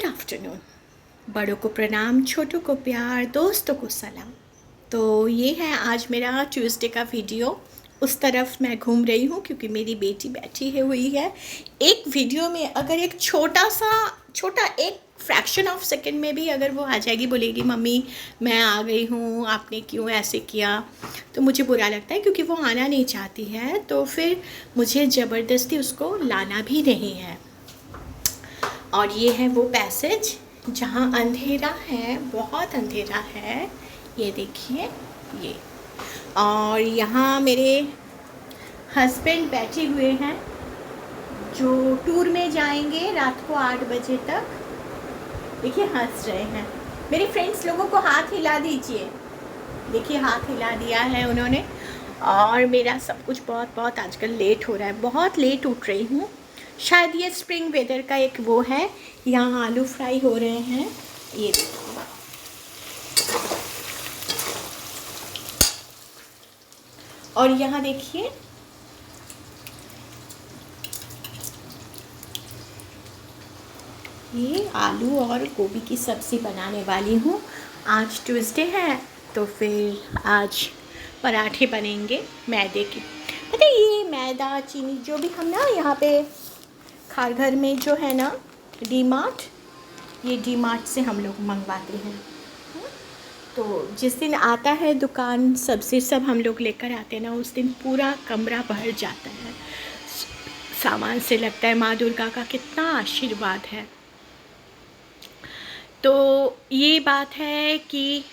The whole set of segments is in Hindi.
Good afternoon. बड़ों को प्रणाम, छोटों को प्यार, दोस्तों को सलाम। तो ये है आज मेरा ट्यूसडे का वीडियो। उस तरफ मैं घूम रही हूँ क्योंकि मेरी बेटी बैठी है हुई है। एक वीडियो में अगर एक छोटा एक फ्रैक्शन ऑफ सेकंड में भी अगर वो आ जाएगी, बोलेगी मम्मी मैं आ गई हूँ, आपने क्यों ऐसे किया, तो मुझे बुरा लगता है क्योंकि वो आना नहीं चाहती है। तो फिर मुझे ज़बरदस्ती उसको लाना भी नहीं है। और ये है वो पैसेज जहाँ अंधेरा है, बहुत अंधेरा है। ये देखिए ये। और यहाँ मेरे हस्बैंड बैठे हुए हैं जो टूर में जाएंगे रात को 8 बजे तक। देखिए हंस रहे हैं। मेरे फ्रेंड्स लोगों को हाथ हिला दीजिए। देखिए हाथ हिला दिया है उन्होंने। और मेरा सब कुछ बहुत बहुत आजकल लेट हो रहा है, बहुत लेट उठ रही हूँ। शायद ये स्प्रिंग वेदर का एक वो है। यहाँ आलू फ्राई हो रहे हैं, ये देखिए। और यहाँ देखिए ये आलू और गोभी की सब्ज़ी बनाने वाली हूँ। आज ट्यूसडे है तो फिर आज पराठे बनेंगे मैदे के। पता है ये मैदा चीनी जो भी हम ना यहाँ पे खार घर में जो है ना डीमार्ट, ये डीमार्ट से हम लोग मंगवाते हैं। तो जिस दिन आता है दुकान सब्ज़ी सब हम लोग लेकर आते हैं ना, उस दिन पूरा कमरा भर जाता है सामान से। लगता है माँ दुर्गा का कितना आशीर्वाद है। तो ये बात है कि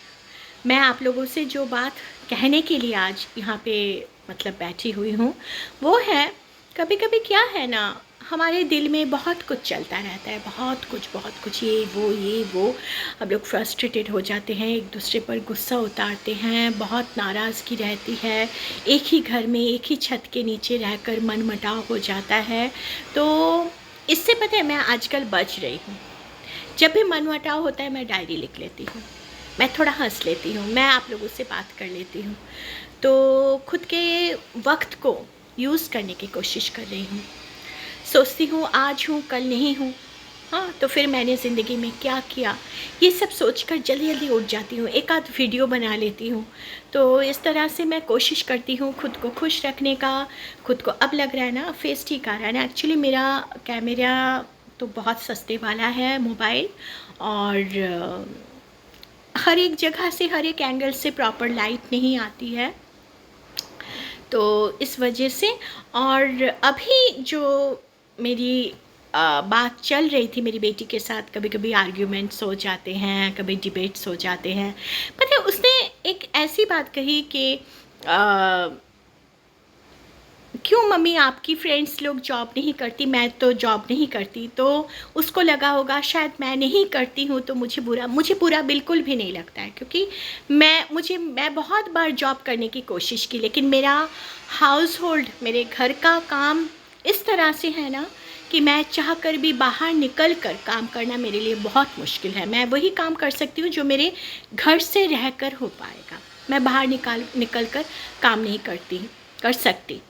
मैं आप लोगों से जो बात कहने के लिए आज यहाँ पे मतलब बैठी हुई हूँ वो है, कभी कभी क्या है ना हमारे दिल में बहुत कुछ चलता रहता है, बहुत कुछ ये वो। हम लोग फ्रस्ट्रेटेड हो जाते हैं, एक दूसरे पर गुस्सा उतारते हैं, बहुत नाराज़गी रहती है। एक ही घर में एक ही छत के नीचे रहकर मनमुटाव हो जाता है। तो इससे पता है मैं आजकल बच रही हूँ। जब भी मनमुटाव होता है मैं डायरी लिख लेती हूँ, मैं थोड़ा हंस लेती हूँ, मैं आप लोगों से बात कर लेती हूँ। तो खुद के वक्त को यूज़ करने की कोशिश कर रही हूँ। सोचती हूँ आज हूँ कल नहीं हूँ। हाँ, तो फिर मैंने ज़िंदगी में क्या किया ये सब सोचकर जल्दी जल्दी उठ जाती हूँ, एक आध वीडियो बना लेती हूँ। तो इस तरह से मैं कोशिश करती हूँ खुद को खुश रखने का। खुद को अब लग रहा है ना फेस ठीक आ रहा है ना। एक्चुअली मेरा कैमरा तो बहुत सस्ते वाला है मोबाइल, और हर एक जगह से हर एक एंगल से प्रॉपर लाइट नहीं आती है, तो इस वजह से। और अभी जो मेरी बात चल रही थी मेरी बेटी के साथ, कभी कभी आर्ग्यूमेंट्स हो जाते हैं, कभी डिबेट्स हो जाते हैं। पता है उसने एक ऐसी बात कही कि क्यों मम्मी आपकी फ्रेंड्स लोग जॉब नहीं करती, मैं तो जॉब नहीं करती। तो उसको लगा होगा शायद मैं नहीं करती हूँ तो मुझे बुरा बिल्कुल भी नहीं लगता है, क्योंकि मैं बहुत बार जॉब करने की कोशिश की, लेकिन मेरा हाउस होल्ड, मेरे घर का काम इस तरह से है ना कि मैं चाह कर भी बाहर निकल कर काम करना मेरे लिए बहुत मुश्किल है। मैं वही काम कर सकती हूँ जो मेरे घर से रह कर हो पाएगा। मैं बाहर निकल कर काम नहीं कर सकती।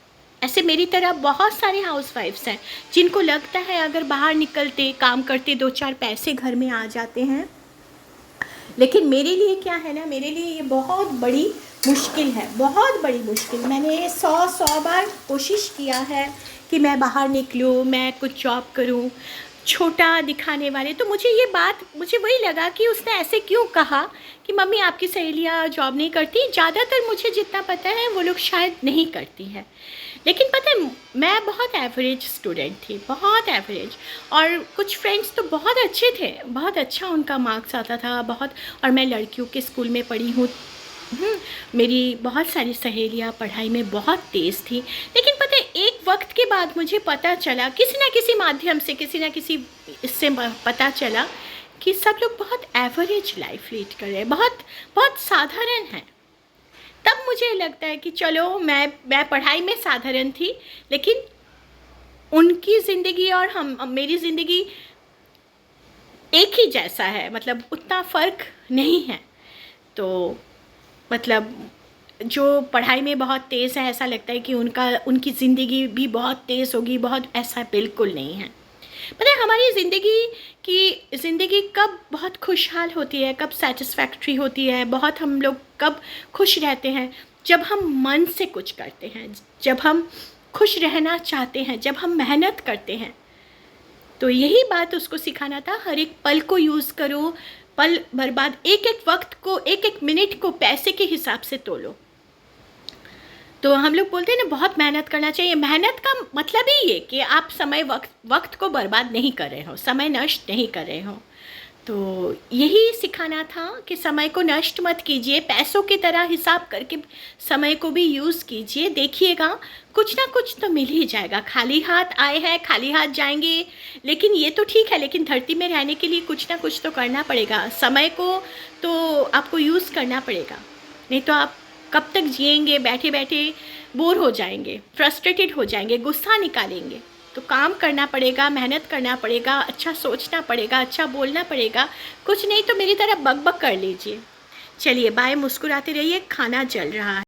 ऐसे मेरी तरह बहुत सारे हाउसवाइफ्स हैं जिनको लगता है अगर बाहर निकलते काम करते 2-4 पैसे घर में आ जाते हैं। लेकिन मेरे लिए क्या है ना, मेरे लिए ये बहुत बड़ी मुश्किल है, बहुत बड़ी मुश्किल। मैंने 100 बार कोशिश किया है कि मैं बाहर निकलूँ, मैं कुछ जॉब करूँ, छोटा दिखाने वाले। तो मुझे वही लगा कि उसने ऐसे क्यों कहा कि मम्मी आपकी सहेलियाँ जॉब नहीं करती। ज़्यादातर मुझे जितना पता है वो लोग शायद नहीं करती है, लेकिन पता है मैं बहुत एवरेज स्टूडेंट थी, बहुत एवरेज। और कुछ फ्रेंड्स तो बहुत अच्छे थे, बहुत अच्छा उनका मार्क्स आता था बहुत। और मैं लड़कियों के स्कूल में पढ़ी हूँ। मेरी बहुत सारी सहेलियाँ पढ़ाई में बहुत तेज़ थी। लेकिन पता है एक वक्त के बाद मुझे पता चला, किसी ना किसी माध्यम से, किसी ना किसी इससे पता चला कि सब लोग बहुत एवरेज लाइफ लीड कर रहे हैं, बहुत बहुत साधारण हैं। तब मुझे लगता है कि चलो मैं पढ़ाई में साधारण थी, लेकिन उनकी ज़िंदगी और मेरी ज़िंदगी एक ही जैसा है, मतलब उतना फ़र्क नहीं है। तो मतलब जो पढ़ाई में बहुत तेज़ है, ऐसा लगता है कि उनकी ज़िंदगी भी बहुत तेज़ होगी, बहुत, ऐसा बिल्कुल नहीं है। पता है हमारी ज़िंदगी कब बहुत खुशहाल होती है, कब सेटिस्फैक्ट्री होती है, बहुत हम लोग कब खुश रहते हैं, जब हम मन से कुछ करते हैं, जब हम खुश रहना चाहते हैं, जब हम मेहनत करते हैं। तो यही बात उसको सिखाना था, हर एक पल को यूज़ करो, पल बर्बाद, एक एक वक्त को, एक एक मिनट को पैसे के हिसाब से तोलो। तो हम लोग बोलते हैं ना बहुत मेहनत करना चाहिए। मेहनत का मतलब ही ये कि आप समय वक्त को बर्बाद नहीं कर रहे हो, समय नष्ट नहीं कर रहे हो। तो यही सिखाना था कि समय को नष्ट मत कीजिए, पैसों की तरह हिसाब करके समय को भी यूज़ कीजिए। देखिएगा कुछ ना कुछ तो मिल ही जाएगा। खाली हाथ आए हैं, खाली हाथ जाएंगे, लेकिन ये तो ठीक है, लेकिन धरती में रहने के लिए कुछ ना कुछ तो करना पड़ेगा। समय को तो आपको यूज़ करना पड़ेगा, नहीं तो आप कब तक जिएंगे, बैठे बैठे बोर हो जाएंगे, फ्रस्ट्रेटेड हो जाएंगे, गुस्सा निकालेंगे। तो काम करना पड़ेगा, मेहनत करना पड़ेगा, अच्छा सोचना पड़ेगा, अच्छा बोलना पड़ेगा। कुछ नहीं तो मेरी तरह बक बक कर लीजिए। चलिए बाय, मुस्कुराते रहिए, खाना जल रहा है।